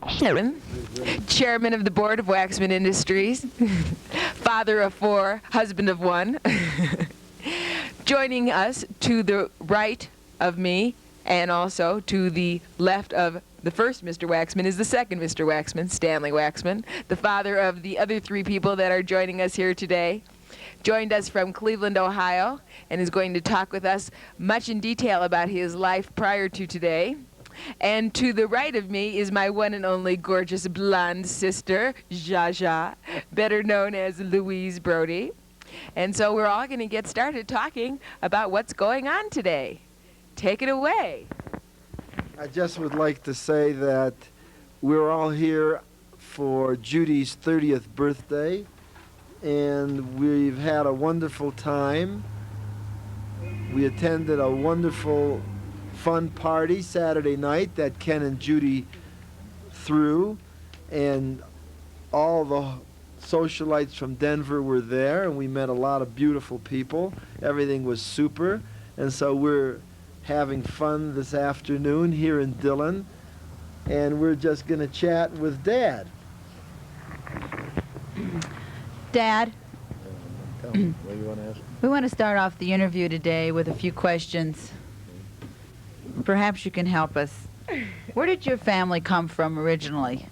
Sharon, chairman of the board of Waxman Industries, father of 4, husband of 1. Joining us to the right of me and also to the left of the first Mr. Waxman is the second Mr. Waxman, Stanley Waxman, the father of the other 3 people that are joining us here today. Joined us from Cleveland, Ohio, and is going to talk with us much in detail about his life prior to today. And to the right of me is my one and only gorgeous blonde sister, Jaja, better known as Louise Brody. And so we're all going to get started talking about what's going on today. Take it away. I just would like to say that we're all here for Judy's 30th birthday, and we've had a wonderful time. We attended a wonderful fun party Saturday night that Ken and Judy threw, and all the socialites from Denver were there, and we met a lot of beautiful people. Everything was super, and so we're having fun this afternoon here in Dillon, and we're just going to chat with Dad. Dad, What do you want to ask? we want to start off the interview today with a few questions. Perhaps you can help us. Where did your family come from originally?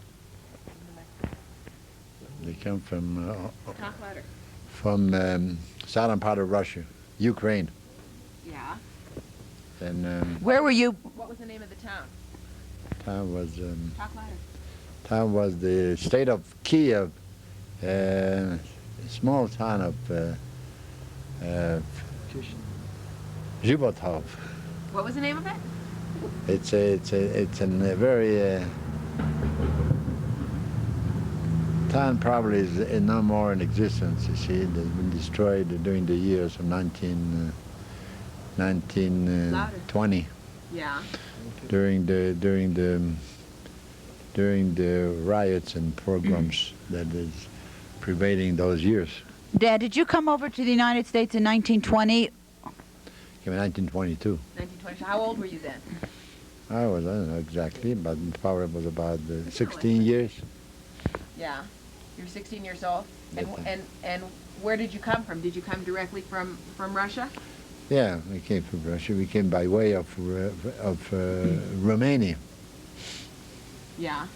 They come from Talk louder. southern part of Russia, Ukraine. Yeah. And Where were you? What was the name of the town? town was Talk louder. town was the state of Kiev, a small town of Zhivotov. What was the name of it? It's a very town probably is no more in existence. You see, it's been destroyed during the years of 1920. Yeah. During the riots and pogroms that is pervading those years. Dad, did you come over to the United States in 1920? Came in 1922. 1920. How old were you then? I don't know exactly, but probably was about 16 years. Yeah. You were 16 years old. And, Yes, and where did you come from? Did you come directly from Russia? Yeah, we came from Russia. We came by way of Romania. Yeah.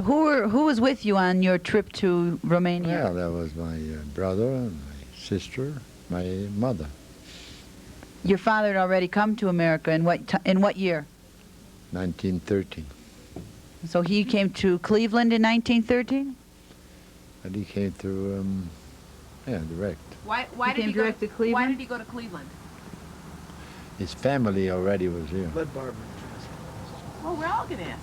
Who was with you on your trip to Romania? Well, that was my brother, my sister, my mother. Your father had already come to America in what year? 1913. So he came to Cleveland in 1913? And he came through, direct. Why He came direct to Cleveland? Why did he go to Cleveland? His family already was here. Let Barbara. Well, we're all going to ask.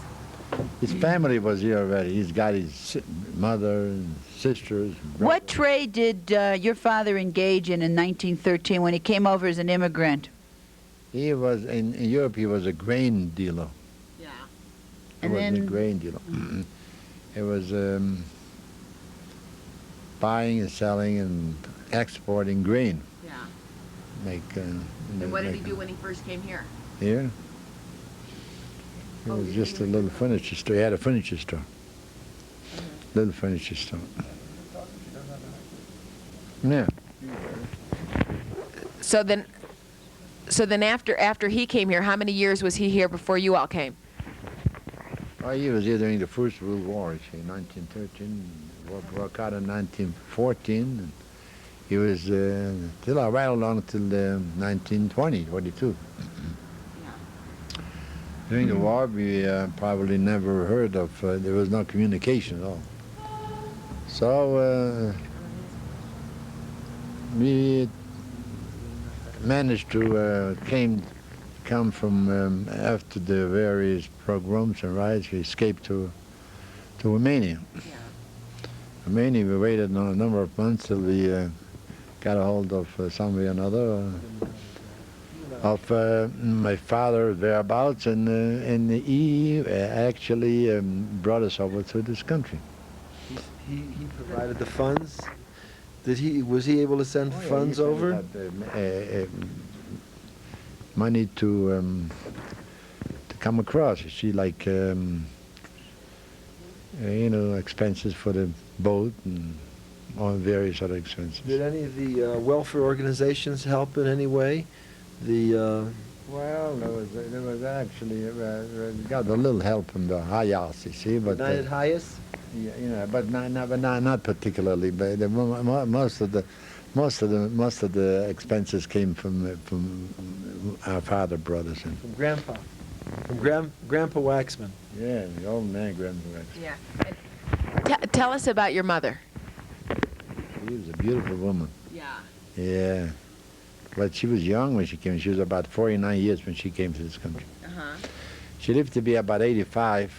His family was here already. He's got his mother and sisters. What trade did your father engage in 1913 when he came over as an immigrant? He was, in Europe, he was a grain dealer. Yeah. He And was a then- grain dealer. It was buying and selling and exporting grain. Yeah. And what did he do when he first came here? Here? It was just a little furniture store. He had a furniture store. Little furniture store. Yeah. So then after he came here, how many years was he here before you all came? Well, he was here during the First World War, you see, 1913. War broke out in 1914. And he was till right along till 1920, 22. During the war, we probably never heard of, there was no communication at all. So we managed to come from after the various pogroms and riots, we escaped to Romania. Romania, we waited a number of months till we got a hold of some way or another of my father thereabouts, and he actually brought us over to this country. He provided the funds. Was he able to send funds over? Money to come across. You see, like you know, expenses for the boat and all various other expenses. Did any of the welfare organizations help in any way? Well, there was actually got a little help from the Hayas, you see, but United Highest? yeah, you know, but not particularly. But most of the expenses came from our father brothers and From Grandpa. From Grandpa Waxman. yeah, the old man Grandpa Waxman. Yeah. Tell us about your mother. She was a beautiful woman. Yeah. Yeah, but she was young when she came. She was about 49 years when she came to this country. Uh-huh. She lived to be about 85.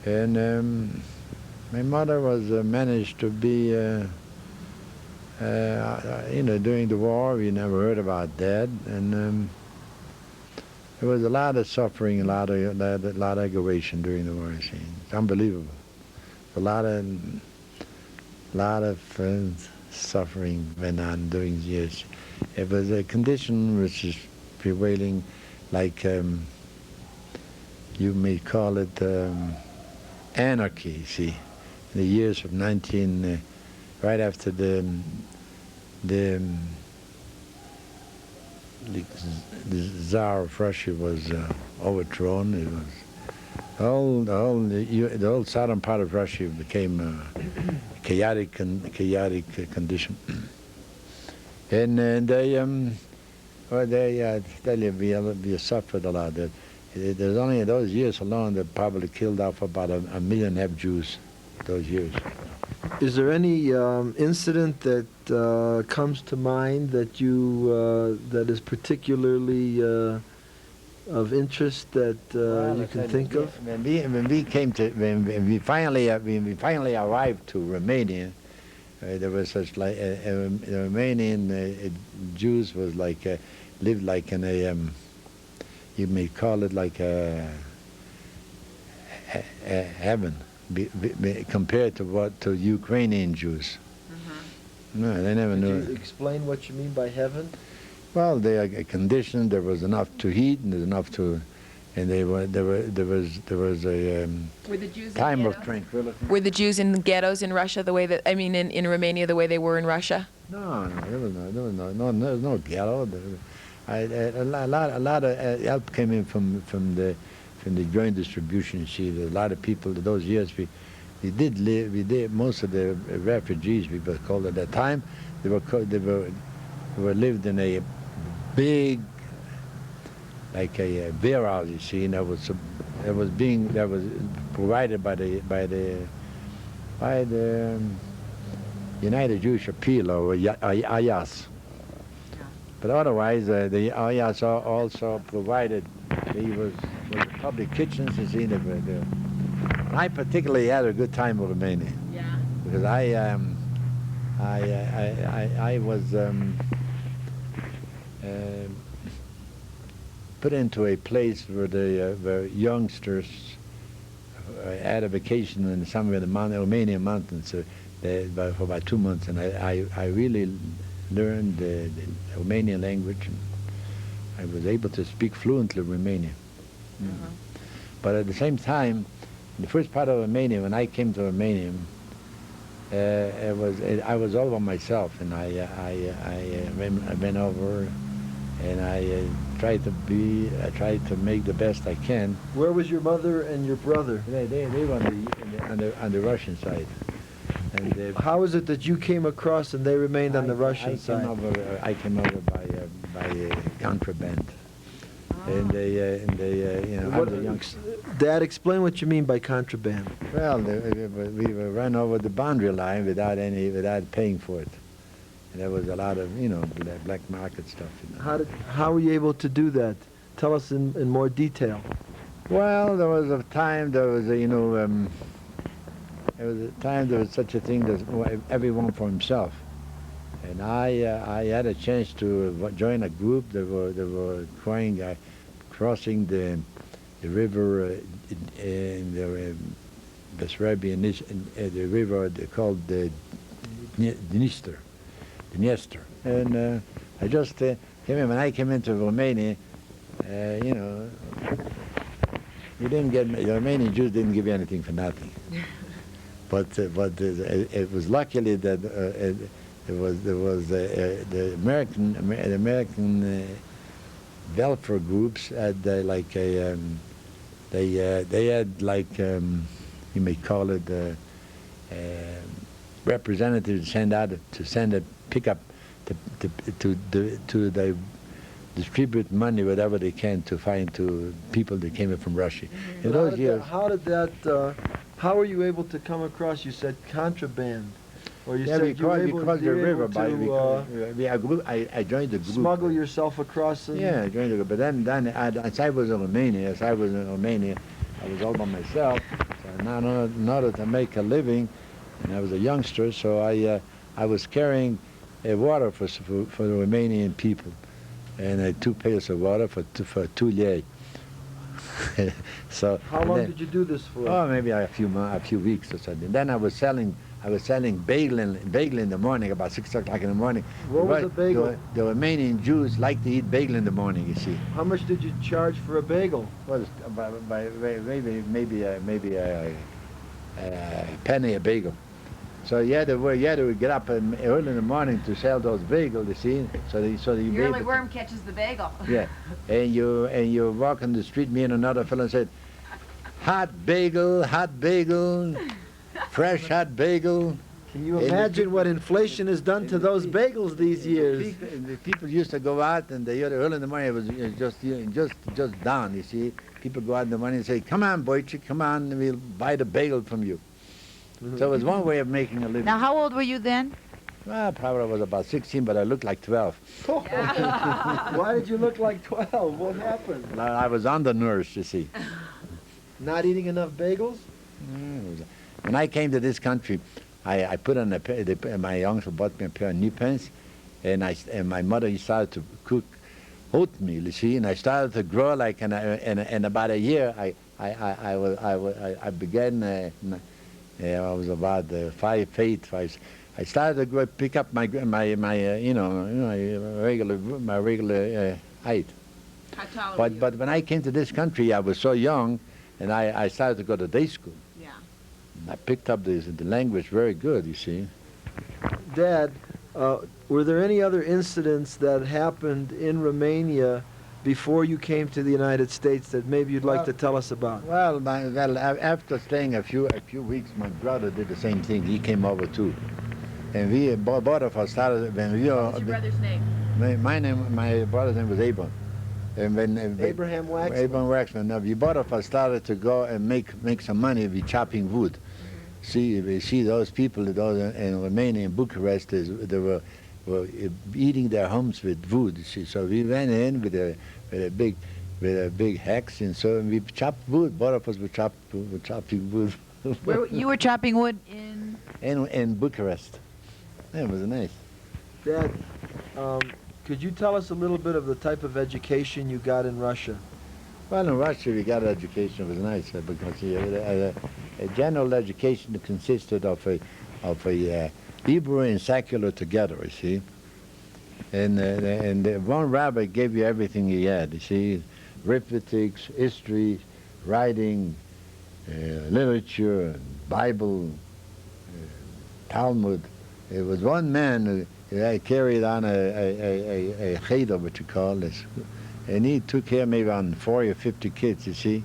And my mother was managed to be, you know, during the war, we never heard about that. And there was a lot of suffering, a lot of aggravation during the war. You see. It's unbelievable. A lot of suffering went on during the years. It was a condition which is prevailing, like you may call it anarchy. You see, in the years of right after the Tsar of Russia was overthrown. It was the whole southern part of Russia became chaotic condition. And they tell you, we suffered a lot. There's only in those years alone they probably killed off about a 1.5 million Jews. Those years. Is there any incident that comes to mind that that is particularly of interest that you can think of? When we finally arrived to Romania, there was such like the Romanian Jews was like lived like in a you may call it like a heaven compared to Ukrainian Jews. Mm-hmm. No, they never knew. Could you explain what you mean by heaven? Well, they are conditioned. There was enough to eat, and there's enough to, and there was a Were the Jews time of tranquility. Were the Jews in ghettos in Russia the way that in Romania the way they were in Russia? No, there was no ghetto. A lot of help came in from the joint distribution. You see, a lot of people those years we did most of the refugees we were called at that time. They were lived in a big, like a warehouse, you see, and that was provided by the United Jewish Appeal, or Ayas. But otherwise, the Ayas also provided with the public kitchens. You see, I particularly had a good time in Romania. Yeah. Because I was put into a place where the youngsters had a vacation in somewhere in the Romanian mountains for about 2 months, and I really learned the Romanian language, and I was able to speak fluently Romanian. Uh-huh. But at the same time, in the first part of Romania, when I came to Romania, I was all by myself, and I went over, and I tried to make the best I can. Where was your mother and your brother? They were on the Russian side. And how is it that you came across and they remained on the Russian side? I came over by contraband. And they you know, I was a youngster. Dad, explain what you mean by contraband. Well, we were run over the boundary line without paying for it. And there was a lot of, you know, black market stuff. You know. How were you able to do that? Tell us in more detail. Well, there was a time there was such a thing as everyone for himself. And I had a chance to join a group that were crossing the river in the Bessarabia, the river called the Dniester. And I just came in. When I came into Romania, you know, You didn't get the Romanian Jews didn't give you anything for nothing. It was luckily that there was the American welfare groups had like a they had like you may call it representatives to pick up to they distribute money whatever they can to find to people that came in from Russia. In those years, how were you able to come across? You said contraband, or you yeah, said you were able, because the river I joined the group. smuggle yourself across. Yeah, I joined the group. But then as I was in Romania, I was all by myself. So in order to make a living, and I was a youngster, so I was carrying water for the Romanian people, and 2 pails of water for 2 lei. So how long did you do this for? Oh, maybe a few weeks or something. Then I was selling bagel in the morning, about 6 o'clock in the morning. What was a bagel? The Romanian Jews like to eat bagel in the morning, you see. How much did you charge for a bagel? Well, maybe a penny a bagel. So you had to get up early in the morning to sell those bagels, you see. So you Early worm catches the bagel. Yeah, and you walk on the street, me and another fellow said, hot bagel, fresh hot bagel. Can you imagine what inflation has done to those bagels these years? The people used to go out, and early in the morning it was just down, you see. People go out in the morning and say, come on, Boychik, come on, we'll buy the bagel from you. So it was one way of making a living. Now, how old were you then? Well, probably I was about 16, but I looked like 12. Why did you look like 12? What happened? I was undernourished, you see. Not eating enough bagels? When I came to this country, I put on my uncle bought me a pair of new pants, and my mother started to cook oatmeal, you see, and I started to grow like in about a year. I began. I was about 5'8". I started to grow, pick up my regular height. How tall But when I came to this country, I was so young, and I started to go to day school. Yeah. I picked up the language very good, you see. Dad, were there any other incidents that happened in Romania before you came to the United States that maybe you'd like to tell us about? Well, after staying a few weeks, my brother did the same thing. He came over too, and we both of us started. When we What's your brother's name? My brother's name was Abram. And when Abraham Waxman. Abraham Waxman. Now, we both of us started to go and make some money with chopping wood. See those people, those in Romania, in Bucharest, they were eating their homes with wood. See, so we went in with a big axe, and so we chopped wood. Both of us were chopping wood. You were chopping wood in Bucharest. Yeah, it was nice. Dad, could you tell us a little bit of the type of education you got in Russia? Well, in Russia we got education. It was nice because a general education consisted of a Hebrew and secular together, you see. And one rabbi gave you everything he had, you see, arithmetic, history, writing, literature, Bible, Talmud. It was one man who carried on a cheder, what you call this, and he took care maybe on 40 or 50 kids, you see.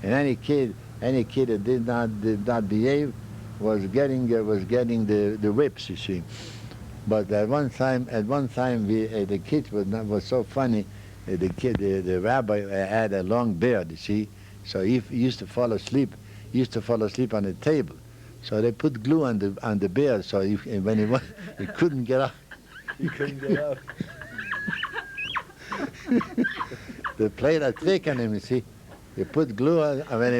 And any kid that did not behave was getting the whips, you see. But at one time, the kid was so funny. The rabbi had a long beard, you see. So he used to fall asleep. He used to fall asleep on the table. So they put glue on the beard, so when he couldn't get up. He couldn't get up. They played a trick on him, you see. They put glue on when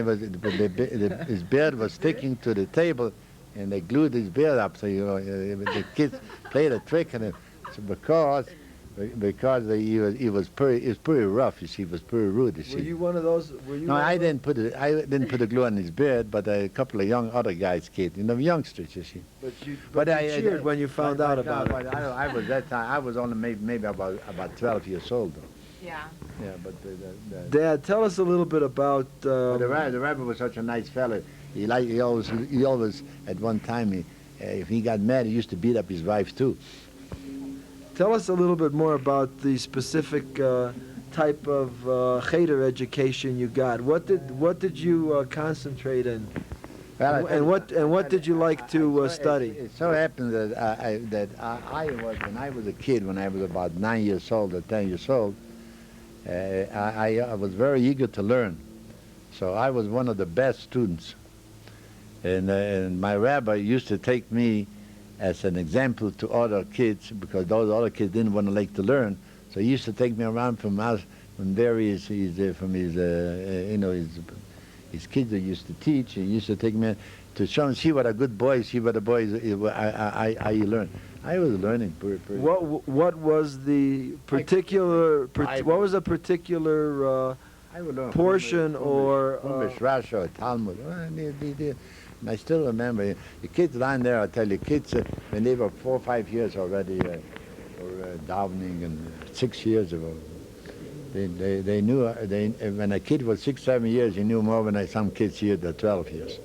his beard was sticking to the table, and they glued his beard up. So the kids played a trick on him. So because he was pretty rough. You see, he was pretty rude. You see. Were you one of those? No, I didn't put the glue on his beard, but a couple of other guys, kids, youngsters. You see. But you cheered when you found out about it. I was that time. I was only maybe about 12 years old. Though. Yeah. Yeah, but Dad, tell us a little bit about. but the rabbi was such a nice fellow. He always at one time if he got mad, he used to beat up his wife too. Tell us a little bit more about the specific type of cheder education you got. What did you concentrate in? Well, And what did you like to study? It so happened that I was, when I was a kid, when I was about 9 years old or 10 years old, I was very eager to learn. So I was one of the best students. And my rabbi used to take me as an example to other kids, because those other kids didn't want to like to learn. So he used to take me around from various, his kids that used to teach. He used to take me to show them, see what a good boy, see what a boy is, I learn. I was learning pretty. What was the particular? What was a particular I would learn portion or? Rashi or Talmud. And I still remember the kids down there. I tell you, kids when they were 4 or 5 years already were davening, and 6 years ago. They knew, when a kid was 6, 7 years, he knew more than some kids here that 12 years.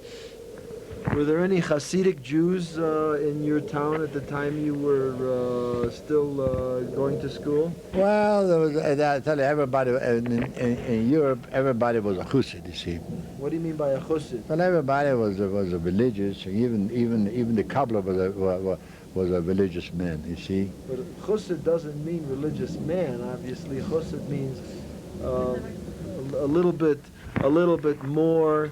Were there any Hasidic Jews in your town at the time you were still going to school? Well, there was, I tell you, everybody in Europe, everybody was a Chassid, you see. What do you mean by a Chassid? Well, everybody was a religious. Even the cobbler was a religious man, you see. But Chassid doesn't mean religious man. Obviously, Chassid means a little bit more.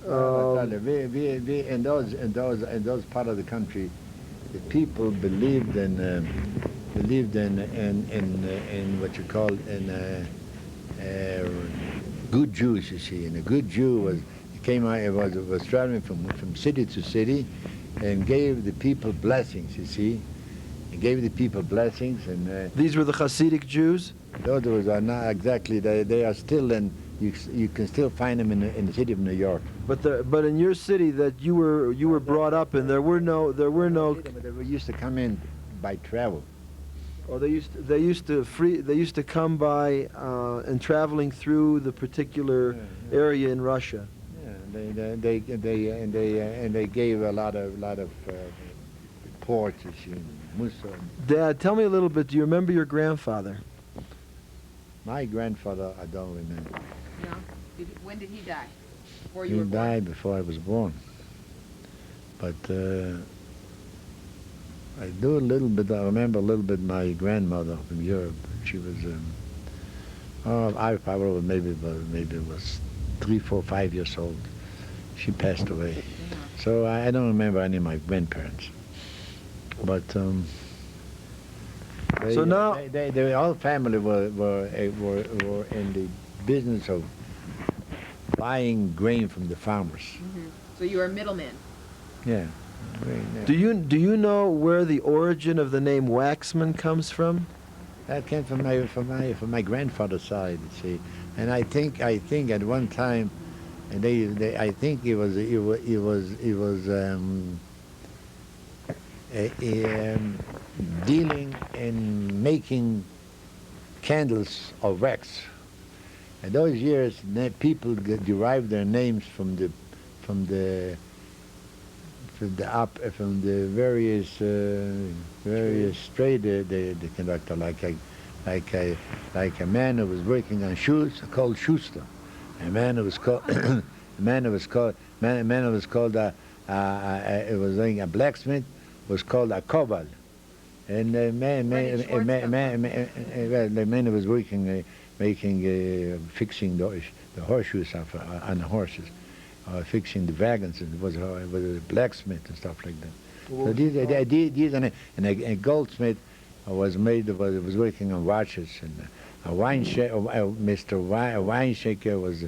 I tell you, we in those part of the country, the people believed in what you call good Jews, you see. And a good Jew was traveling from city to city, and gave the people blessings, you see. He gave the people blessings, and these were the Hasidic Jews. Those are not exactly. They are still in. You can still find them in the city of New York. But in your city that you were brought up in, there were no. But they used to come in by travel. Or they used to come by and traveling through the particular area in Russia. Yeah, they gave a lot of reports, you see, Musa. Dad, tell me a little bit. Do you remember your grandfather? My grandfather, I don't remember. No. When did he die? Before you He were born? died before I was born. But I do a little bit. I remember a little bit my grandmother from Europe. She was. I probably maybe it was 3, 4, 5 years old. She passed away. Yeah. So I don't remember any of my grandparents. But So now the whole family were in the business of buying grain from the farmers. Mm-hmm. So you were a middleman. Yeah. do you know where the origin of the name Waxman comes from? That came from my grandfather's side, you see, and I think at one time, and I think he was dealing in making candles of wax. In those years, people derived their names from the various trade they conducted, like a man who was working on shoes called Schuster, a man who was called it was doing a blacksmith was called a koval, and the man who was working fixing the horseshoes on the horses, fixing the wagons, and was a blacksmith and stuff like that. So these and a goldsmith was working on watches, and a wine shaker was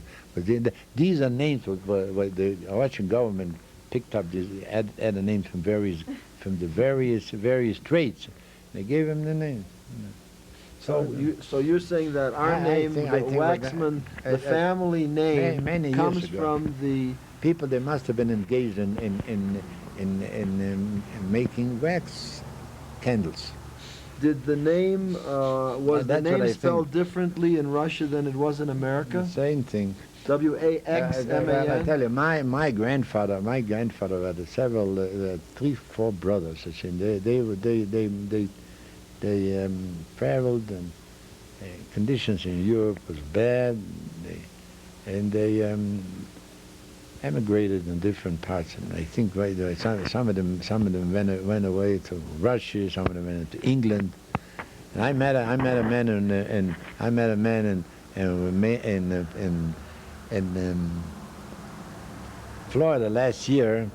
these are names what the Russian government picked up, these added names from the various trades. They gave him the name. So you're saying that our name, think Waxman, the family name, many comes years ago. from the People, they must have been engaged in making wax candles. Did the name, was the that's what I name think. spelled differently in Russia than it was in America? Same thing. I W-A-X-M-A-N? tell you, my grandfather had several, 3, 4 brothers. I think they traveled, and conditions in Europe was bad, and they emigrated in different parts. And I think some of them went away to Russia, some of them went to England. And I met a man in Florida last year,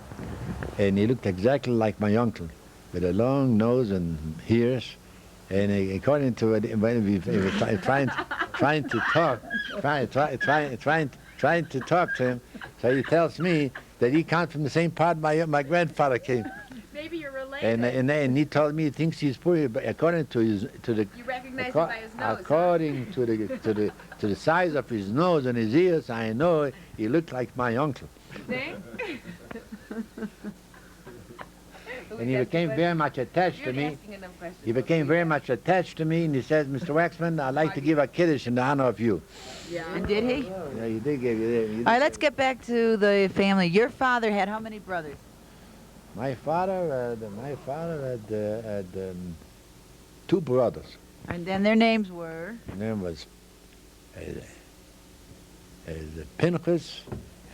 and he looked exactly like my uncle, with a long nose and ears. And according to it, when we were trying to talk to him, so he tells me that he comes from the same part my grandfather came. Maybe you're related. And he told me he thinks he's poor, but according to the You recognize him by his nose. according to the size of his nose and his ears, I know he looked like my uncle. See? And he became very much attached to me. He became very much attached to me, and he says, "Mr. Waxman, I'd like to give a kiddush in the honor of you." Yeah. And did he? Yeah, he did give you. All right, let's get back to the family. Your father had how many brothers? My father had 2 brothers. And then their names were? His name was Pinchas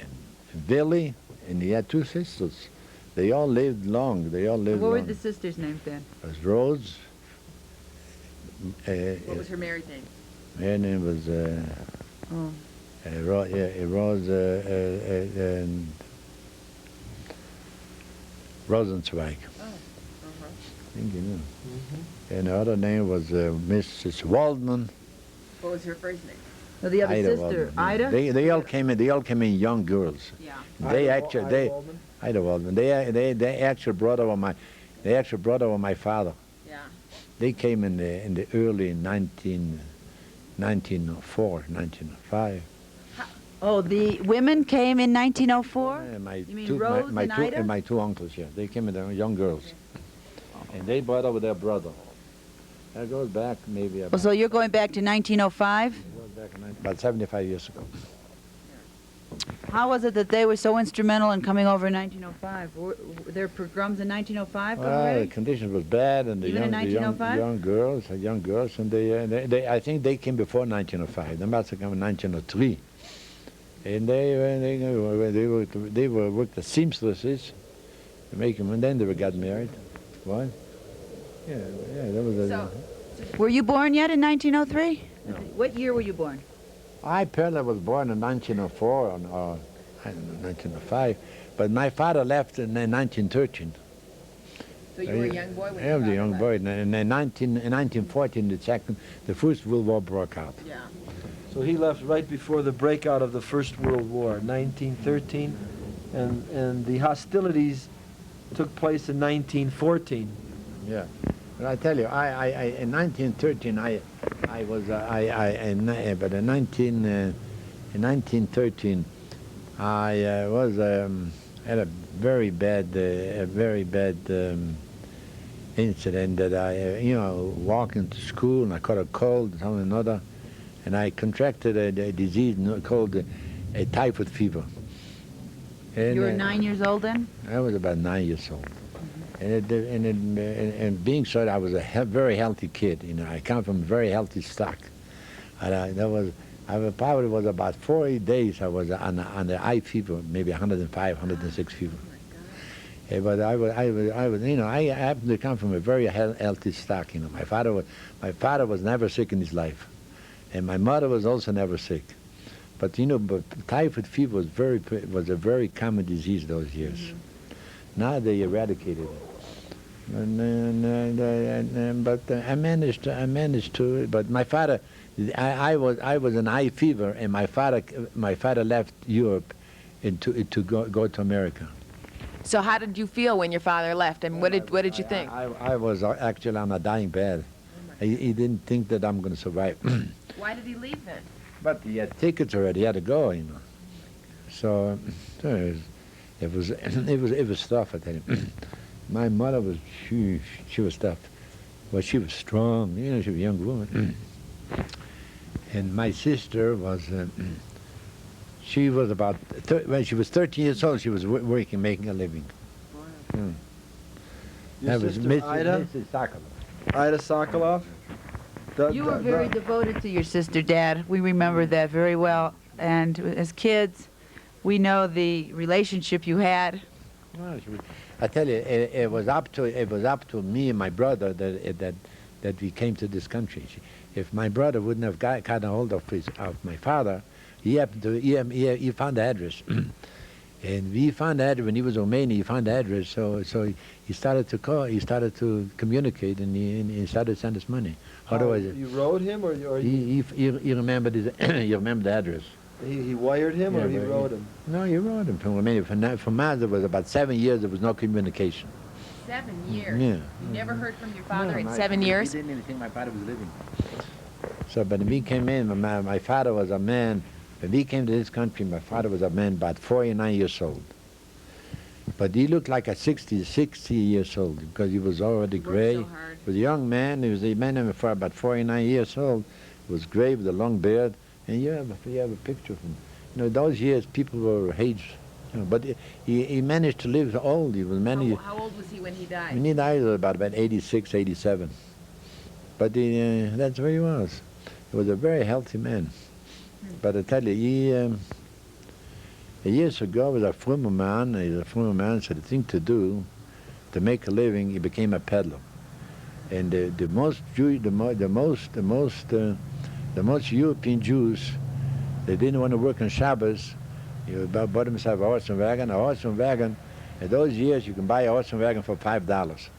and Vail, and he had 2 sisters. They all lived long. What were the sisters' names then? It was Rose. What was her married name? Her name was Rose Rosenzweig. Oh. I think you know. And the other name was Mrs. Waldman. What was her first name? Oh, the other Ida sister, Waldman. Ida? They all came in young girls. Yeah. Ida Waldman. They actual brother of my father. Yeah. They came in the early 1904, 1905. Oh, the women came in 1904? You mean Rose and Ida? My 2 uncles, yeah. They came in, they were young girls. And they brought over their brother. That goes back maybe about, So you're going back to 1905? about 75 years ago. How was it that they were so instrumental in coming over in 1905? Were there pogroms in 1905 Well, the already? conditions was bad, and the Even in 1905? young girls, and they I think they came before 1905. They must have come in 1903. And they were worked as seamstresses to make them, and then they got married. What? Yeah, that was a... Were you born yet in 1903? No. What year were you born? I apparently was born in 1904 or I don't know, 1905, but my father left in 1913. So you were a young boy when I was a young boy. In 1914, the First World War broke out. Yeah. So he left right before the breakout of the First World War, 1913, and the hostilities took place in 1914. Yeah, but I tell you, in 1913, but in 1913, I had a very bad incident that I, walking to school, and I caught a cold and something or another, and I contracted a disease called a typhoid fever. And, You were 9 years old then? I was about 9 years old. And being so, I was a very healthy kid. I come from a very healthy stock. And I probably was about 40 days I was on the eye fever, maybe 105, 106 fever. But I happened to come from a very healthy stock. My father was never sick in his life, and my mother was also never sick. But typhoid fever was a very common disease those years. Mm-hmm. Now they eradicated it. But I managed to. But my father, I was in high fever, and my father left Europe to go to America. So how did you feel when your father left, and what did you think? I was actually on a dying bed. He didn't think that I'm going to survive. Why did he leave then? But he had tickets already. He had to go, So it was tough. I tell you. My mother was she was tough. Well, she was strong. You know, she was a young woman. And my sister was, she was about, when she was 13 years old, she was working, making a living. Mm. Your That was sister Ida? Mrs. Sokolov. Ida Sokoloff? You were very devoted to your sister, Dad. We remember that very well. And as kids, we know the relationship you had. Well, I tell you, it was up to me and my brother that we came to this country. If my brother wouldn't have gotten a hold of my father, he found the address, and we found the address when he was Romanian. He found the address, so he started to call. He started to communicate, and he started to send us money. Otherwise, you wrote him, or he remembered he remembered the address. he wired him, or he wrote him? No, he wrote him from Romania. For us, it was about 7 years. There was no communication. 7 years. Yeah. You never heard from your father in 7 years? He didn't even think my father was living. So, but when we came in, my father was a man. When we came to this country, my father was a man about 49 years old. But he looked like a 60 years old because he was already gray. So hard. He was a young man. He was a man for about 49 years old. He was gray with a long beard. And you have a picture of him. You know, those years people were aged. You know, but he managed to live old. He was many. How old was he when he died? When he died, he was about 86, 87. But that's where he was. He was a very healthy man. But I tell you, years ago, he was a frummer man. He's a frummer man, so the thing to do, to make a living, he became a peddler. And the most European Jews, they didn't want to work on Shabbos. You bought themselves a horse and wagon. A horse and wagon, in those years, you can buy a horse and wagon for $5.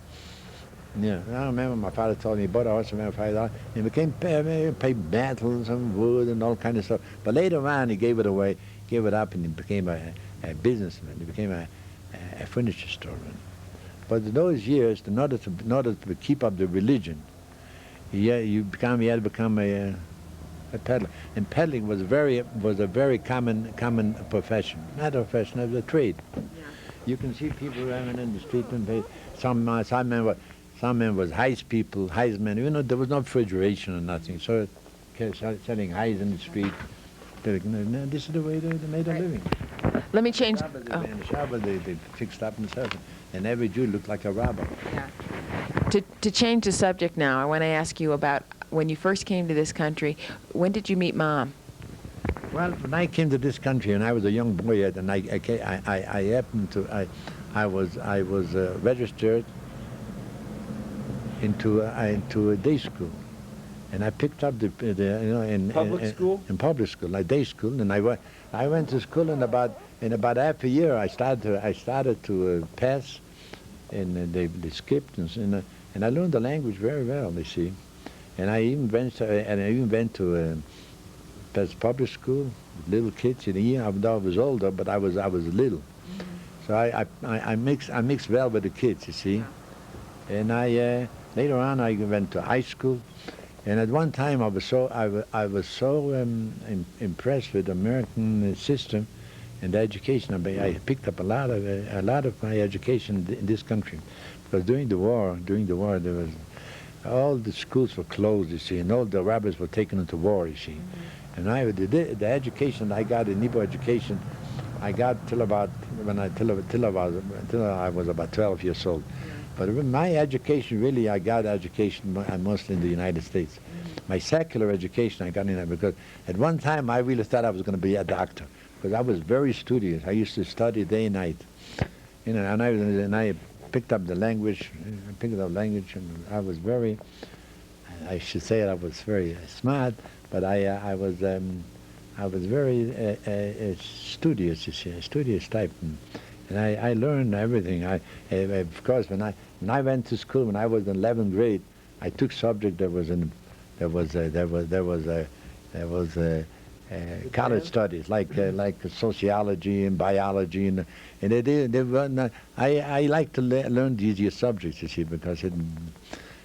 Yeah, I remember my father told me he bought a horse and wagon for $5. He became paid metals and wood and all kind of stuff. But later on, he gave it away, gave it up, and he became a businessman. He became a furniture storeman. But in those years, in order to keep up the religion, he had to become a peddler. And peddling was a very common profession. Not a profession, it was a trade. Yeah. You can see people running in the street and some men was highs men. You know, there was no refrigeration or nothing, so selling highs in the street. This is the way they made a living. Let me change. In the Shabbos, they fixed up themselves, and every Jew looked like a robber. Yeah. To change the subject now, I want to ask you about when you first came to this country. When did you meet Mom? Well, when I came to this country, and I was a young boy yet, and I happened to I was registered into a day school, and I picked up in public school, like day school, and I went to school in about half a year. I started to pass, and they skipped, and I learned the language very well. You see, and I even went to public school with little kids. I was older, but I was little, so I mixed well with the kids. You see, and later on I went to high school, and at one time I was so impressed with the American system and the education. I picked up a lot of my education in this country, because during the war there was all the schools were closed. You see, and all the rabbis were taken into war. You see, and the education I got, in Hebrew education, I got till I was about 12 years old. But my education, really, I got education mostly in the United States. My secular education I got in there because at one time I really thought I was going to be a doctor, because I was very studious. I used to study day and night, you know, and I picked up the language. And I was very, I should say I was very smart, but I was very studious, you see, a studious type. And I learned everything. Of course, when I went to school, when I was in 11th grade, I took subject that was college studies, like sociology and biology, and I like to learn these subjects, you see, because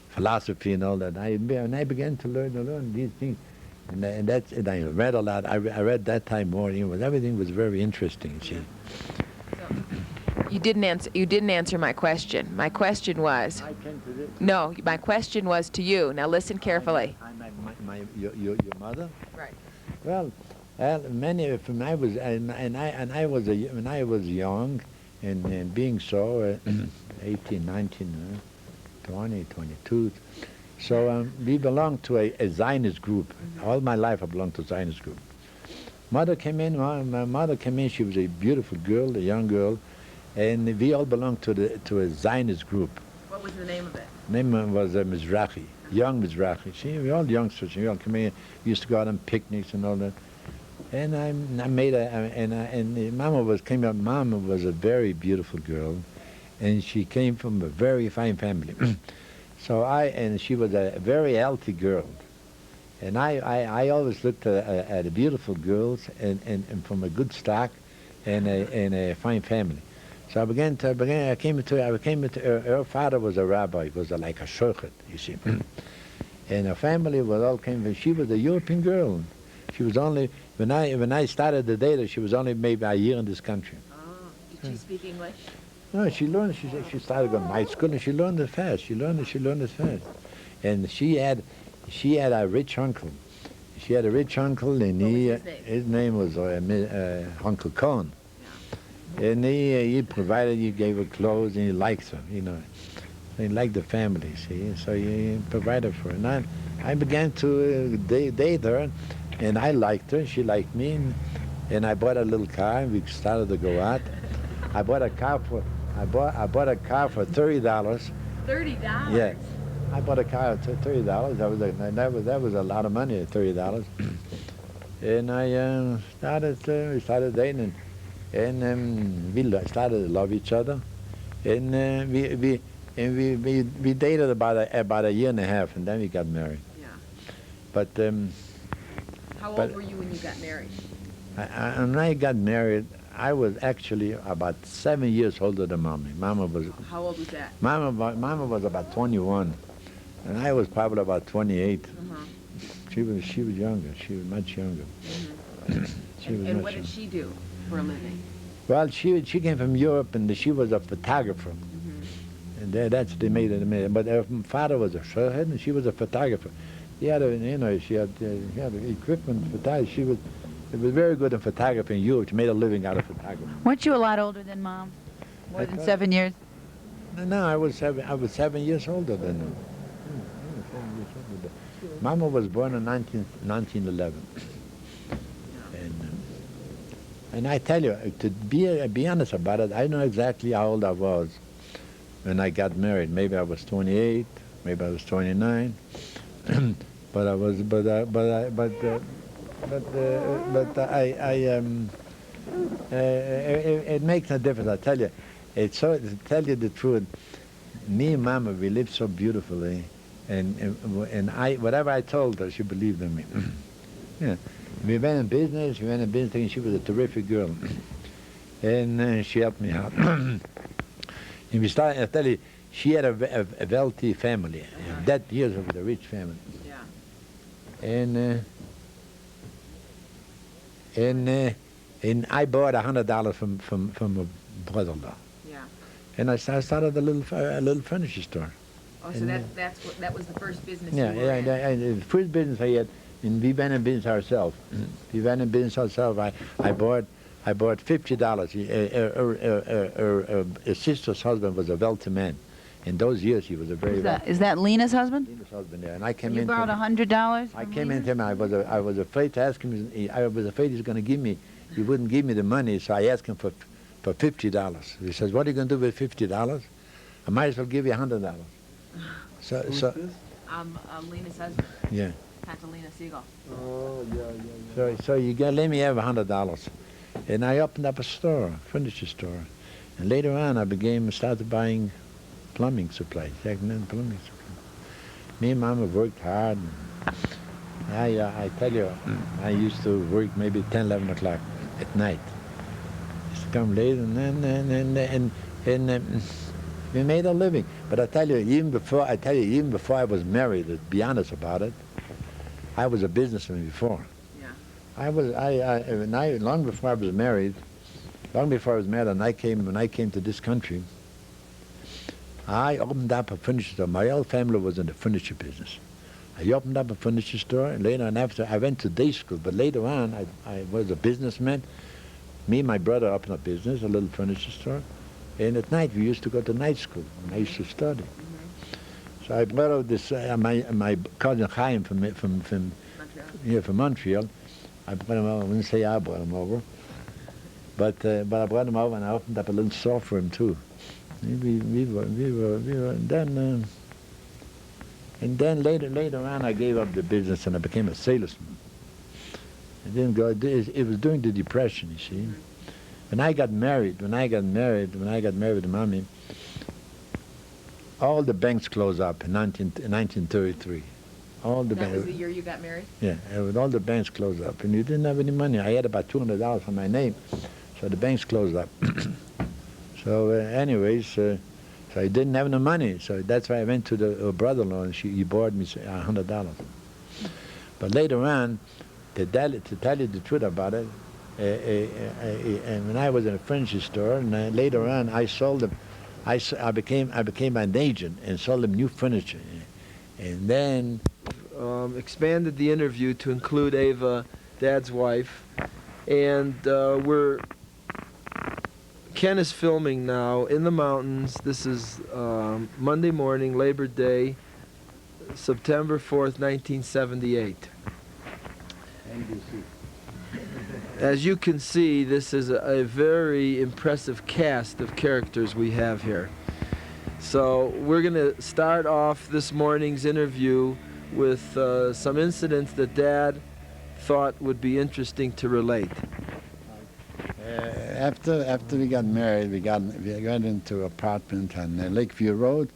philosophy and all that. And I began to learn these things, and I read a lot. I read that time more. Everything was very interesting, you see. You didn't answer. You didn't answer my question. My question was. I came to this. No, my question was to you. Now listen carefully. Your mother? Right. Well, many from I was when I was young, and being so 18, 19, 20, 22. So we belonged to a Zionist group. All my life I belonged to a Zionist group. Mother came in. My mother came in. She was a beautiful girl, a young girl, and we all belonged to a Zionist group. What was the name of it? Name was Mizrahi, young Mizrahi. We all youngsters. We all came in. We used to go out on picnics and all that. And I made and Mama came up. Mama was a very beautiful girl, and she came from a very fine family. So she was a very healthy girl. And I always looked at the beautiful girls and from a good stock and a fine family. So I came to her father was a rabbi, was like a shochet, you see. And her family was all came from, she was a European girl. She was only, when I started to date her, she was only maybe a year in this country. Oh, did she speak English? No, she learned, she started going to night school and she learned it fast. She learned it fast. And she had a rich uncle. She had a rich uncle, and his name was Uncle Cohen. Yeah. And he provided, he gave her clothes, and he liked her, you know. He liked the family, see, so he provided for her. And I began to date her, and I liked her, she liked me, and I bought a little car, and we started to go out. I bought a car for $30. $30? Yeah. I bought a car at $30. That was a lot of money at $30. And we started dating, and we started to love each other. And we dated about a year and a half, and then we got married. Yeah. But how old were you when you got married? When I got married, I was actually about 7 years older than Mommy. Mama was. How old was that? Mama was about 21. And I was probably about 28. She was younger. She was much younger. And what did she do for a living? Well, she came from Europe, and she was a photographer. And that's they made it. But her father was a showhead, and she was a photographer. She had equipment for photography. She was very good in photography in Europe. She made a living out of photography. Weren't you a lot older than Mom? More than 7 years? No, I was 7 years older than her. Mama was born in 1911. And I tell you, to be honest about it, I know exactly how old I was when I got married. Maybe I was 28, maybe I was 29, but I was, it makes no difference. I tell you, to tell you the truth, me and Mama, we lived so beautifully. And whatever I told her, she believed in me. Yeah, we went in business, and she was a terrific girl. And she helped me out. And we started, I tell you, she had a wealthy family. That years of a rich family. Yeah. And I bought $100 from a brother-in-law. Yeah. And I started a little furniture store. Oh, so that was the first business you were in? The first business I had, and we went in business ourselves. We went in business ourselves. I bought $50. Her sister's husband was a wealthy man. In those years, he was a very wealthy. Is that Lena's husband? Lena's husband, yeah. And I came in. You borrowed $100? I came into him. I was afraid to ask him. I was afraid he's going to give me. He wouldn't give me the money, so I asked him for $50. He says, "What are you going to do with $50? I might as well give you $100." So Lena's husband. Yeah. Catalina Siegel. Oh, yeah. So you let me have $100, and I opened up a store, furniture store, and later on I started buying plumbing supplies, second-hand plumbing supplies. Me and Mama worked hard. I tell you, I used to work maybe 10, 11 o'clock at night. Used to come late, and we made a living. But I tell you, even before I was married, to be honest about it, I was a businessman before. Yeah. Long before I was married, long before I was married, and when I came to this country, I opened up a furniture store. My whole family was in the furniture business. I opened up a furniture store, and later on after, I went to day school, but later on, I was a businessman. Me and my brother opened a business, a little furniture store, and at night we used to go to night school, and I used to study. So I brought out this, my cousin Chaim from Montreal. I brought him over. I wouldn't say I brought him over, but I brought him over and I opened up a little store for him too. We were, and then later on I gave up the business and I became a salesman. I didn't go. It was during the Depression, you see. When I got married to Mommy, all the banks closed up in 1933. All the banks. That was the year you got married? Yeah, all the banks closed up, and you didn't have any money. I had about $200 on my name, so the banks closed up. So anyways, so I didn't have no money, so that's why I went to the brother-in-law, and he borrowed me $100. But later on, to tell you the truth about it, and when I was in a furniture store, and later on I sold them, I became an agent and sold them new furniture, and then expanded the interview to include Ava, Dad's wife, and Ken is filming now in the mountains. This is Monday morning, Labor Day, September 4th, 1978. As you can see, this is a very impressive cast of characters we have here. So we're going to start off this morning's interview with some incidents that Dad thought would be interesting to relate. After we got married, we got into an apartment on Lakeview Road.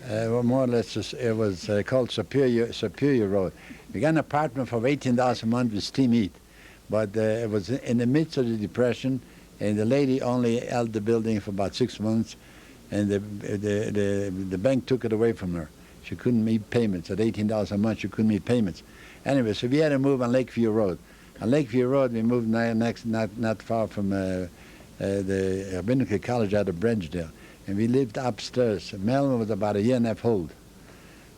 Well, more or less, it was called Superior Road. We got an apartment for $18 a month with steam heat, but it was in the midst of the Depression, and the lady only held the building for about 6 months, and the bank took it away from her. She couldn't meet payments. At $18 a month, she couldn't meet payments. Anyway, so we had to move on Lakeview Road. On Lakeview Road, we moved not far from the Rabbinical College out of Bridgedale, and we lived upstairs. Melvin was about a year and a half old.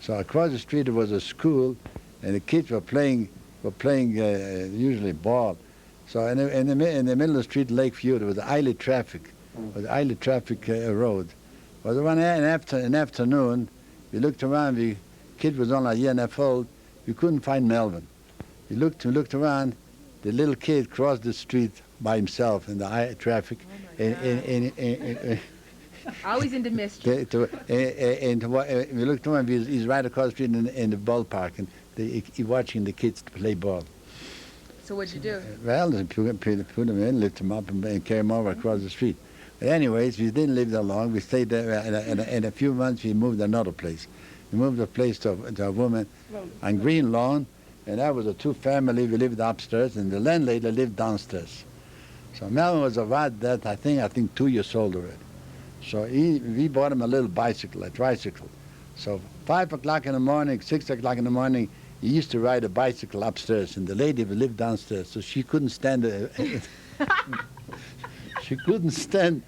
So across the street there was a school, and the kids were playing usually ball. So in the middle of the street, Lakeview, there was highly traffic, road. Well, one afternoon, we looked around. The kid was only a year and a half old. We couldn't find Melvin. We looked around. The little kid crossed the street by himself in the high traffic. Always into mischief. We looked around. He's right across the street in the ballpark, and he's watching the kids play ball. So what'd you do? Well, they put him in, lift him up, and carry him over across the street. But anyways, we didn't live there long. We stayed there. In a few months, we moved another place. We moved the place to a woman on Green Lawn, and that was a two-family. We lived upstairs, and the landlady lived downstairs. So Melvin was about that, I think 2 years old already. So we bought him a little bicycle, a tricycle. So 5 o'clock in the morning, 6 o'clock in the morning, he used to ride a bicycle upstairs, and the lady lived downstairs, so she couldn't stand it. She couldn't stand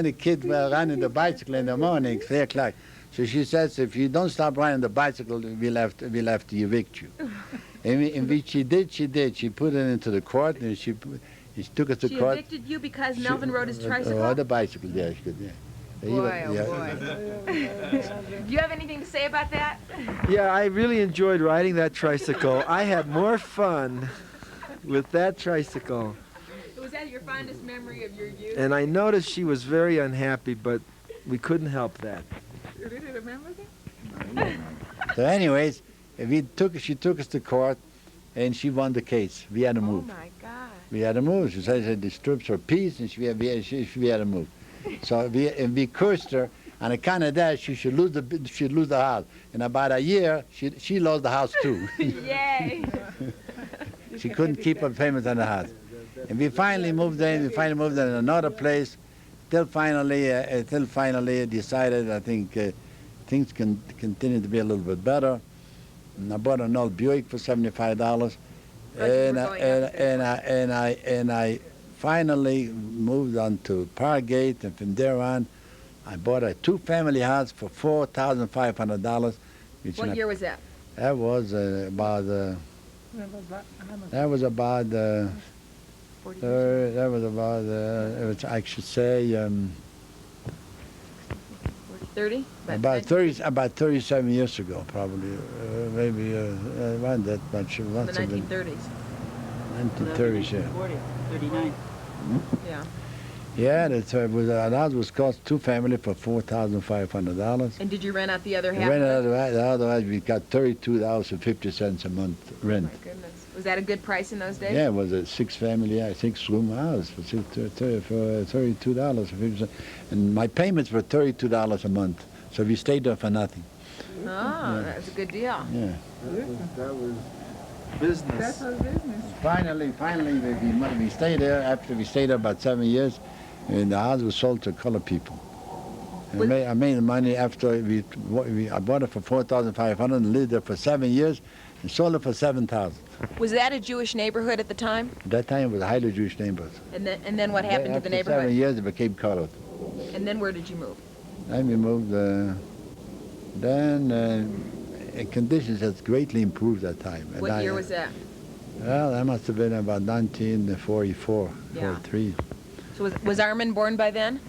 a kid riding the bicycle in the morning, 3 o'clock. So she says, if you don't stop riding the bicycle, we'll have to evict you. And which she did. She put it into the court, and she took us to court. She evicted you because Melvin rode his tricycle? Oh, the bicycle, yeah, she could, yeah. Boy, oh boy. Do you have anything to say about that? Yeah, I really enjoyed riding that tricycle. I had more fun with that tricycle. Was that your fondest memory of your youth? And I noticed she was very unhappy, but we couldn't help that. You really remember that? So anyways, she took us to court, and she won the case. We had to move. Oh my God. We had to move. She said it disturbs her peace, and we had to move. So we cursed her. On account of that, she should lose the house. In about a year, she lost the house too. Yay! She couldn't keep her payments on the house. And we finally moved in. We finally moved in another place. Till finally decided, I think things can continue to be a little bit better. And I bought an old Buick for $75. And I finally moved on to Parkgate, and from there on, I bought a two-family house for $4,500. What year was that? That was about. That was about. That was about. It was, I should say. 30? About 37 years ago, probably. Maybe around that much. The 1930s. 1930s, yeah. 39. Yeah. Yeah, that house was cost two-family for $4,500. And did you rent out the other half? Rent out the other house, we got $32.50 a month rent. Oh my goodness. Was that a good price in those days? Yeah, it was a six-family, six-room house for $32.50. And my payments were $32 a month, so we stayed there for nothing. Oh, that was a good deal. Yeah. That was business. That's our business. Finally, we stayed there. After we stayed there about 7 years, and the house was sold to colored people. And I made the money after I bought it for $4,500 and lived there for 7 years, and sold it for $7,000. Was that a Jewish neighborhood at the time? At that time, it was a highly Jewish neighborhood. And then what happened to the neighborhood? After 7 years, it became colored. And then where did you move? Then we moved. Conditions has greatly improved that time. What year was that? Well, that must have been about 1944, Yeah. 43. So was Armond born by then?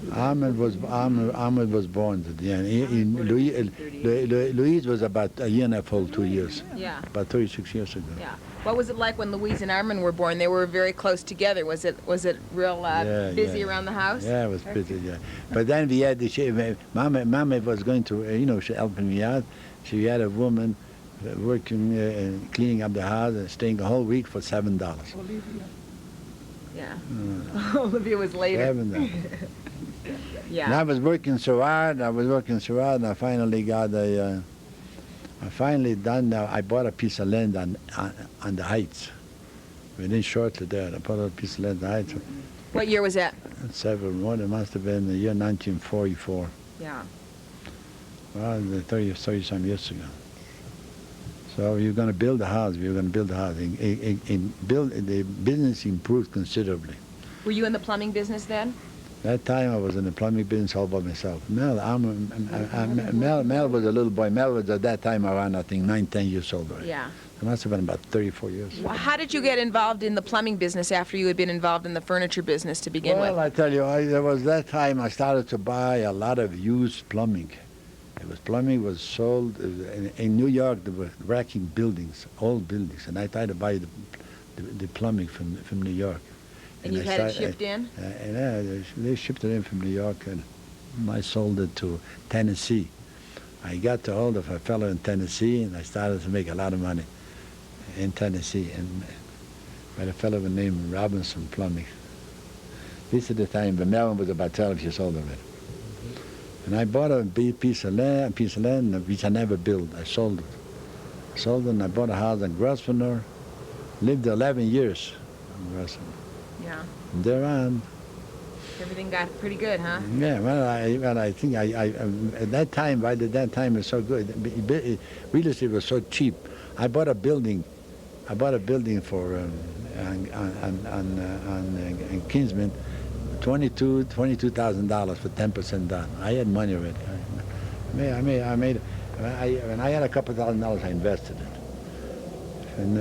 Armond was born at the end. Louise was about a year and a half old, 2 years. Yeah. About 36 years ago. Yeah. What was it like when Louise and Armond were born? They were very close together. Was it real busy around the house? Yeah, it was busy. Yeah, but then we had Mama was going to she helped me out. She had a woman working cleaning up the house and staying a whole week for $7. Yeah. Olivia was later. $7. Yeah. And I was working so hard. And I finally got I bought a piece of land on the Heights. Within shortly there, I bought a piece of land on the Heights. What year was that? Several more. It must have been the year 1944. Yeah. Well, 30-some years ago. So you're going to build a house. The business improved considerably. Were you in the plumbing business then? That time I was in the plumbing business all by myself. Mel was a little boy. Mel was at that time around, I think, 9, 10 years old. Right? Yeah. It must have been about 34 years. Well, how did you get involved in the plumbing business after you had been involved in the furniture business to begin with? Well, I tell you, there was that time I started to buy a lot of used plumbing. Plumbing was sold in New York. They were wrecking buildings, old buildings, and I tried to buy the plumbing from New York. And you had it shipped in? They shipped it in from New York, and I sold it to Tennessee. I got to hold of a fellow in Tennessee, and I started to make a lot of money in Tennessee, and by a fellow named Robinson Plumbing. This is the time when Melvin was about 12 years old already. And I bought a big piece of land which I never built. I sold it. And I bought a house in Grosvenor. Lived 11 years in Grosvenor. Yeah. From there on. Everything got pretty good, huh? Yeah, I think at that time, by that time it was so good. Real estate was so cheap. I bought a building for on Kingsman, $22,000 for 10% down. I had money already. When I had a couple $1,000, I invested it. And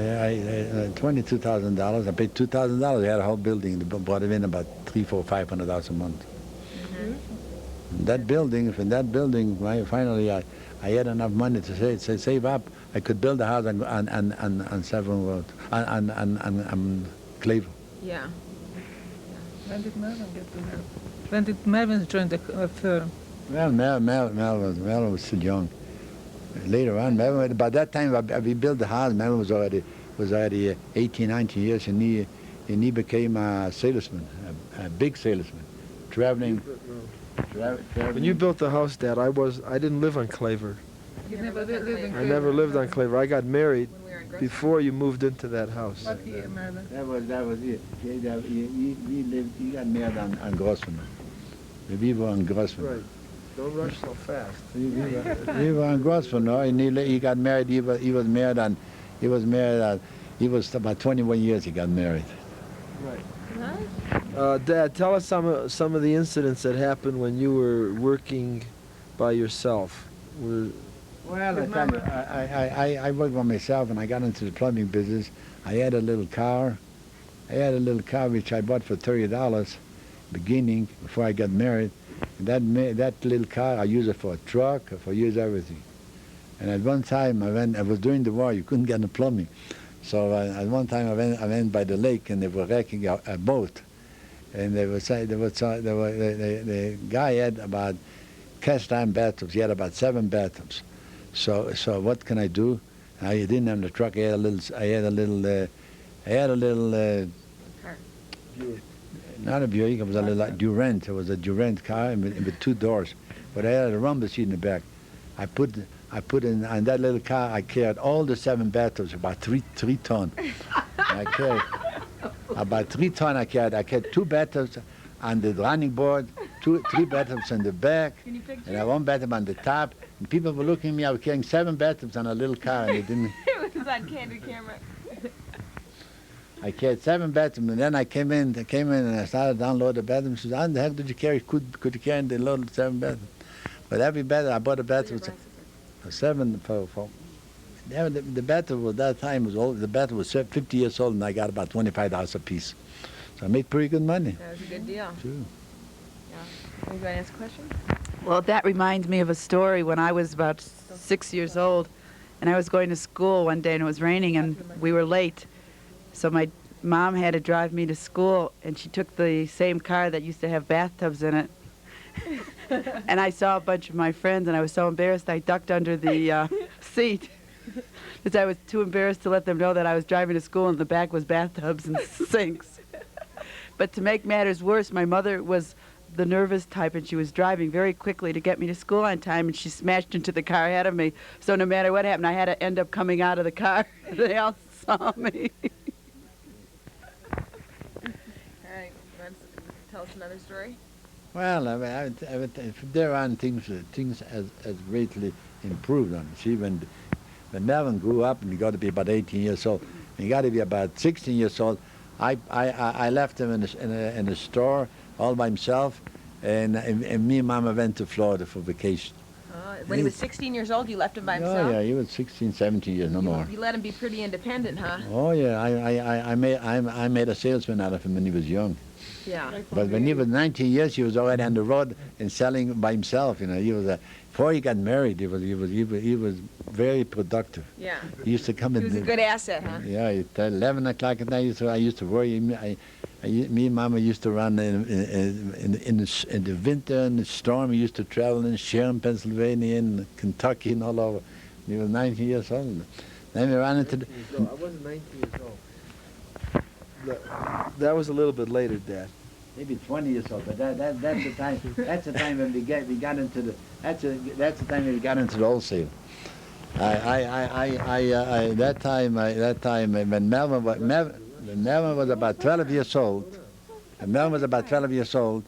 $22,000. I paid $2,000. I had a whole building. They bought it in about $300, $400, $500 a month. Mm-hmm. From that building, finally I had enough money to save up. I could build a house on Severn Road, on Claver. Yeah. When did Melvin get to help? When did Melvin join the firm? Well, Melvin was still young. Later on, Melvin, by that time we built the house. Melvin was already 18, 19 years, and he became a salesman, a big salesman, traveling. When you built the house, Dad, I didn't live on Claver. You never lived in I never lived on Claver. I got married When we were in Grosvenor. before you moved into that house. What year, Melvin? That was it. He got married on Grosvenor. We were on Grosvenor. Right. Don't rush so fast. We were on Grosvenor, and he got married. He was married He was about 21 years he got married. Dad, tell us some of the incidents that happened when you were working by yourself. Well, I worked by myself, and I got into the plumbing business. I had a little car. Which I bought for $30 beginning before I got married. And that little car, I use it for a truck, for use everything. And at one time, I was during the war, you couldn't get the plumbing. So at one time I went by the lake, and they were wrecking a boat. And the guy had about cast iron bathtubs. He had about 7 bathtubs. So what can I do? I didn't have the truck. I had a little not a Buick. It was a little Durant. It was a Durant car with 2 doors. But I had a rumble seat in the back. I put in on that little car. I carried all the 7 bathtubs, about 3 tons. I carried about 3 tons. I carried 2 bathtubs on the running board, 3 bathtubs in the back, and 1 bathtub on the top. And people were looking at me. I was carrying 7 bathtubs on a little car, and they didn't. It was on candid camera. I carried 7 bathrooms, and then I came in, and I started to unload the bathrooms. She said, "How the heck did you carry? Could you carry and load 7 bathrooms?" But every bathroom, I bought a bathroom for 7 for. The bathroom at that time was old. The bathroom was 50 years old, and I got about $25 a piece. So I made pretty good money. That was a good deal. Sure. Yeah. You want to ask a question? Well, that reminds me of a story when I was about 6 years old, and I was going to school one day, and it was raining, and we were late. So my mom had to drive me to school, and she took the same car that used to have bathtubs in it. And I saw a bunch of my friends, and I was so embarrassed I ducked under the seat because I was too embarrassed to let them know that I was driving to school and the back was bathtubs and sinks. But to make matters worse, my mother was the nervous type, and she was driving very quickly to get me to school on time, and she smashed into the car ahead of me. So no matter what happened, I had to end up coming out of the car. They all saw me. All right. You want to tell us another story? Well, there are things as greatly improved on. See, when Melvin grew up and he got to be about 18 years old, and he got to be about 16 years old, I left him in a store all by himself, and me and Mama went to Florida for vacation. When he was 16 years old, you left him by himself? Oh, yeah, he was 16, 17 years, no more. You let him be pretty independent, huh? Oh, yeah, I made a salesman out of him when he was young. Yeah. But when he was 19 years, he was already on the road and selling by himself. You know, he was before he got married. He was very productive. Yeah. He used to come in. He was a good asset, huh? Yeah, at 11 o'clock at night. I used to worry. Me and Mama used to run in the winter and the storm. We used to travel in Sharon, Pennsylvania, and Kentucky, and all over. He was 19 years old. Then we ran into. I wasn't 19 years old. That was a little bit later, Dad. Maybe 20 years old, but that's the time. That's the time when we got into the. That's the time when we got into the wholesale. That time when Melvin was about 12 years old. When Melvin was about 12 years old,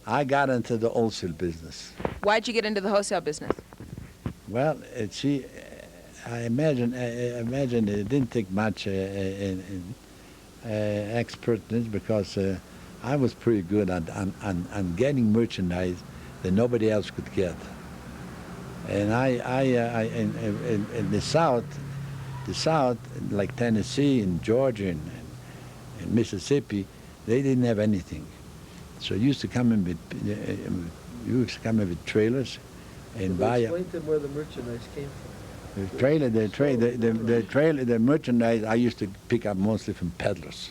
I got into the wholesale business. Why'd you get into the wholesale business? Well, I imagine it didn't take much expertness because I was pretty good on getting merchandise that nobody else could get. And in the South, like Tennessee and Georgia and Mississippi, they didn't have anything. So you used to come in with trailers and buy. Explain to them where the merchandise came from. The merchandise I used to pick up mostly from peddlers.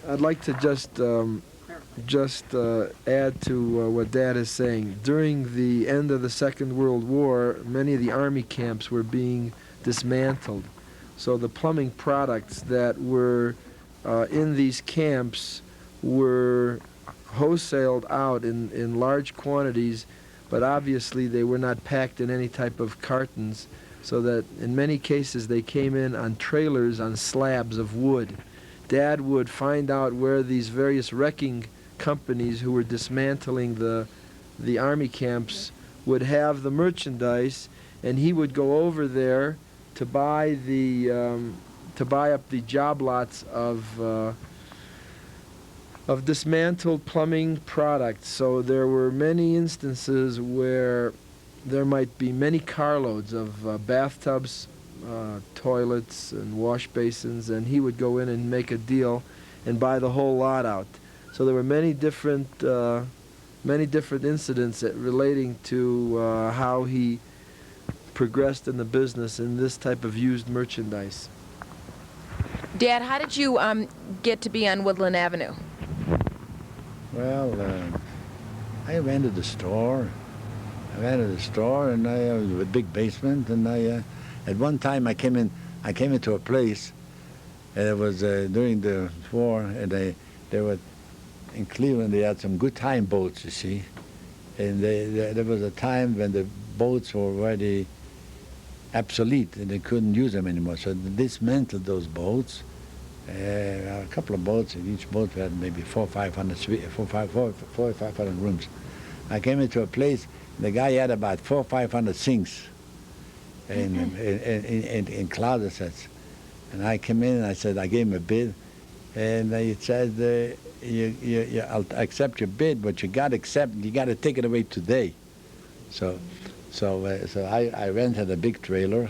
I'd like to just add to what Dad is saying. During the end of the Second World War, many of the army camps were being dismantled. So the plumbing products that were in these camps were wholesaled out in large quantities, but obviously they were not packed in any type of cartons, so that in many cases they came in on trailers on slabs of wood. Dad would find out where these various wrecking companies who were dismantling the army camps would have the merchandise, and he would go over there to buy the to buy up the job lots of dismantled plumbing products. So there were many instances where there might be many carloads of bathtubs, toilets, and wash basins, and he would go in and make a deal and buy the whole lot out. So there were many different incidents relating to how he progressed in the business in this type of used merchandise. Dad, how did you get to be on Woodland Avenue? Well, I rented a store. And I was a big basement. And at one time, I came into a place, and it was during the war, and they were in Cleveland. They had some good time boats, you see, and there was a time when the boats were already obsolete and they couldn't use them anymore. So they dismantled those boats. A couple of boats, and each boat had maybe 400 or 500 rooms. I came into a place, the guy had about 400 or 500 sinks in closets. And I came in and I said, I gave him a bid, and he said, I'll accept your bid, but you got to take it away today. So I rented a big trailer,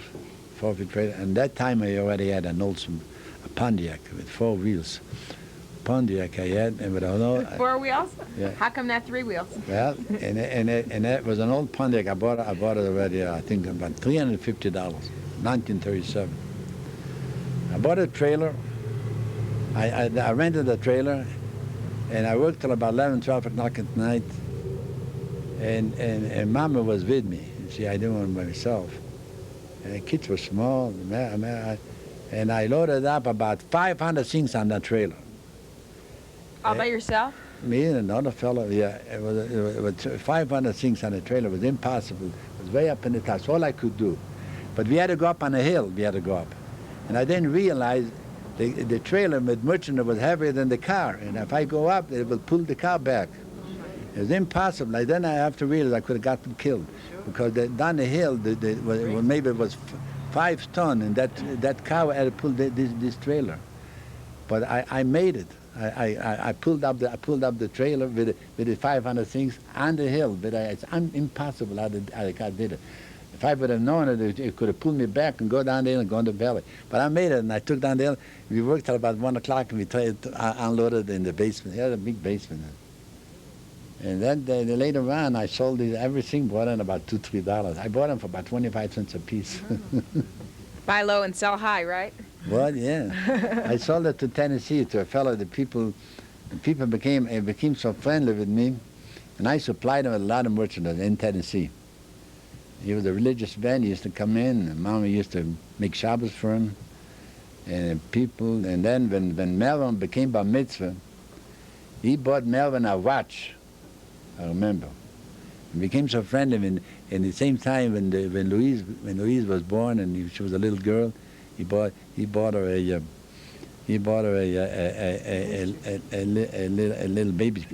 4-foot trailer, and that time I already had an Oldsmobile, a Pontiac with 4 wheels. Pontiac I had, and with a 4 wheels? Yeah. How come not 3 wheels? Well, and that was an old Pontiac. I bought it already, I think about $350, 1937. I bought a trailer. I rented a trailer, and I worked till about 11, 12 o'clock at night. And Mama was with me. You see, I didn't want it by myself. And the kids were small. And I loaded up about 500 things on that trailer. All by yourself? Me and another fellow, yeah. It was 500 things on the trailer. It was impossible. It was way up in the top. That's all I could do. But we had to go up on a hill. We had to go up. And I didn't realize the trailer with merchandise was heavier than the car. And if I go up, it will pull the car back. It was impossible. Then I have to realize I could have gotten killed. Because down the hill, maybe it was 5 tons, and that car had to pull this trailer. But I made it. I pulled up the trailer with the 500 things on the hill, but it's impossible how I did it. If I would have known it could have pulled me back and go down there and go in the valley. But I made it, and I took down there. We worked till about 1 o'clock, and we unloaded in the basement. He had a big basement. And then later on, I sold everything, bought in about $2, $3. I bought them for about 25 cents a piece. Buy low and sell high, right? Well, yeah. I sold it to Tennessee to a fellow. The people became so friendly with me, and I supplied them with a lot of merchandise in Tennessee. He was a religious man. He used to come in, and Mama used to make Shabbos for him, and people. And then when Melvin became bar mitzvah, he bought Melvin a watch. I remember. We became so friendly. And at the same time, when Louise was born and she was a little girl, he bought her a little baby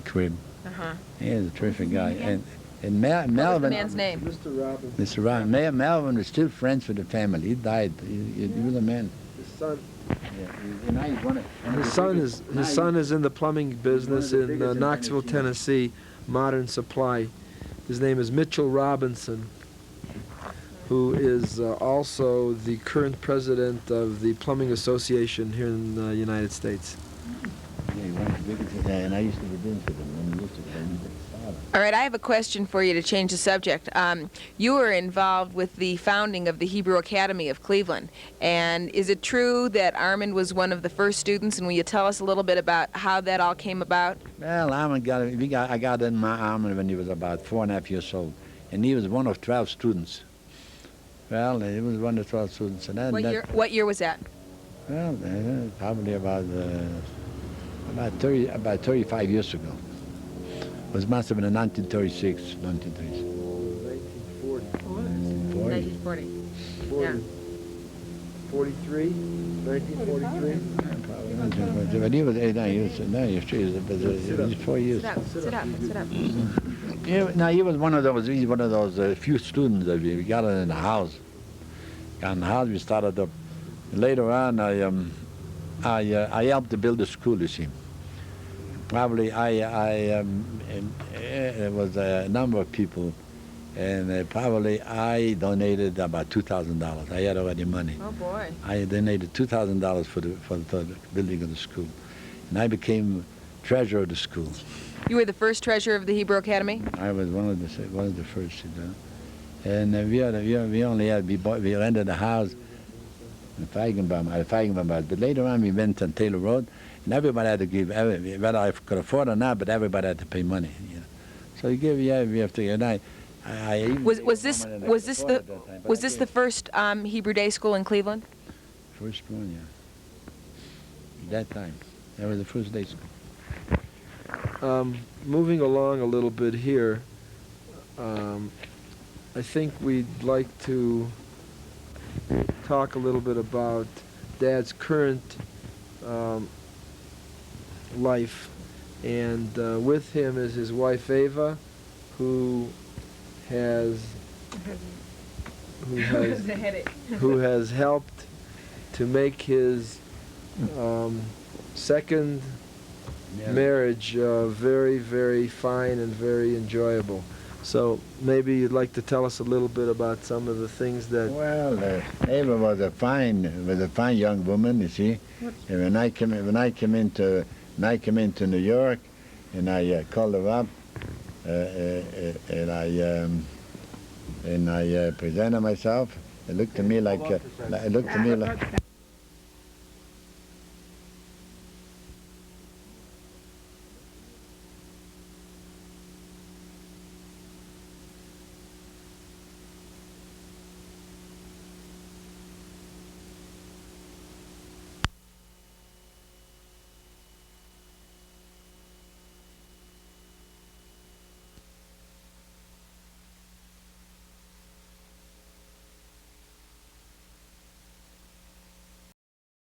crib. Uh-huh. He was a terrific guy. And Melvin. What was the man's name? Mr. Robin. Mr. Robin. Melvin was still friends with the family. He died. He was a man. His son. Yeah. His son is in the plumbing business in Knoxville, Tennessee, Modern Supply. His name is Mitchell Robinson, who is also the current president of the Plumbing Association here in the United States. Yeah, he went to Bickerton, and I used to be doing for them. All right, I have a question for you to change the subject. You were involved with the founding of the Hebrew Academy of Cleveland, and is it true that Armond was one of the first students, and will you tell us a little bit about how that all came about? Well, I got in my Armond when he was about 4.5 years old, and he was one of 12 students. Well, he was one of 12 students. And then What year was that? Well, probably about 35 years ago. It must have been in 1936, 1936. 1940. 40. Yeah. 43? 1943? But he was 4 years. Sit up. Yeah, no, he was one of those. He's one of those few students that we got in the house. And how we started up. Later on, I helped to build a school, you see. Probably it was a number of people, and probably I donated about $2,000. I had already money. Oh boy. I donated $2,000 for the building of the school, and I became treasurer of the school. You were the first treasurer of the Hebrew Academy? I was one of the first, you know. And we rented a house in Feigenbaum, but later on we went on Taylor Road, and everybody had to give, whether I could afford or not, but everybody had to pay money, you know. So you give, we have to, and I even Was this the first Hebrew day school in Cleveland? First one, yeah. That time, that was the first day school. Moving along a little bit here, I think we'd like to talk a little bit about Dad's current life, and with him is his wife Ava, who has helped to make his second marriage very, very fine and very enjoyable. So maybe you'd like to tell us a little bit about some of the things that. Well, Ava was a fine young woman, you see. And when I came into New York, and I called her up, and I presented myself. It looked to me like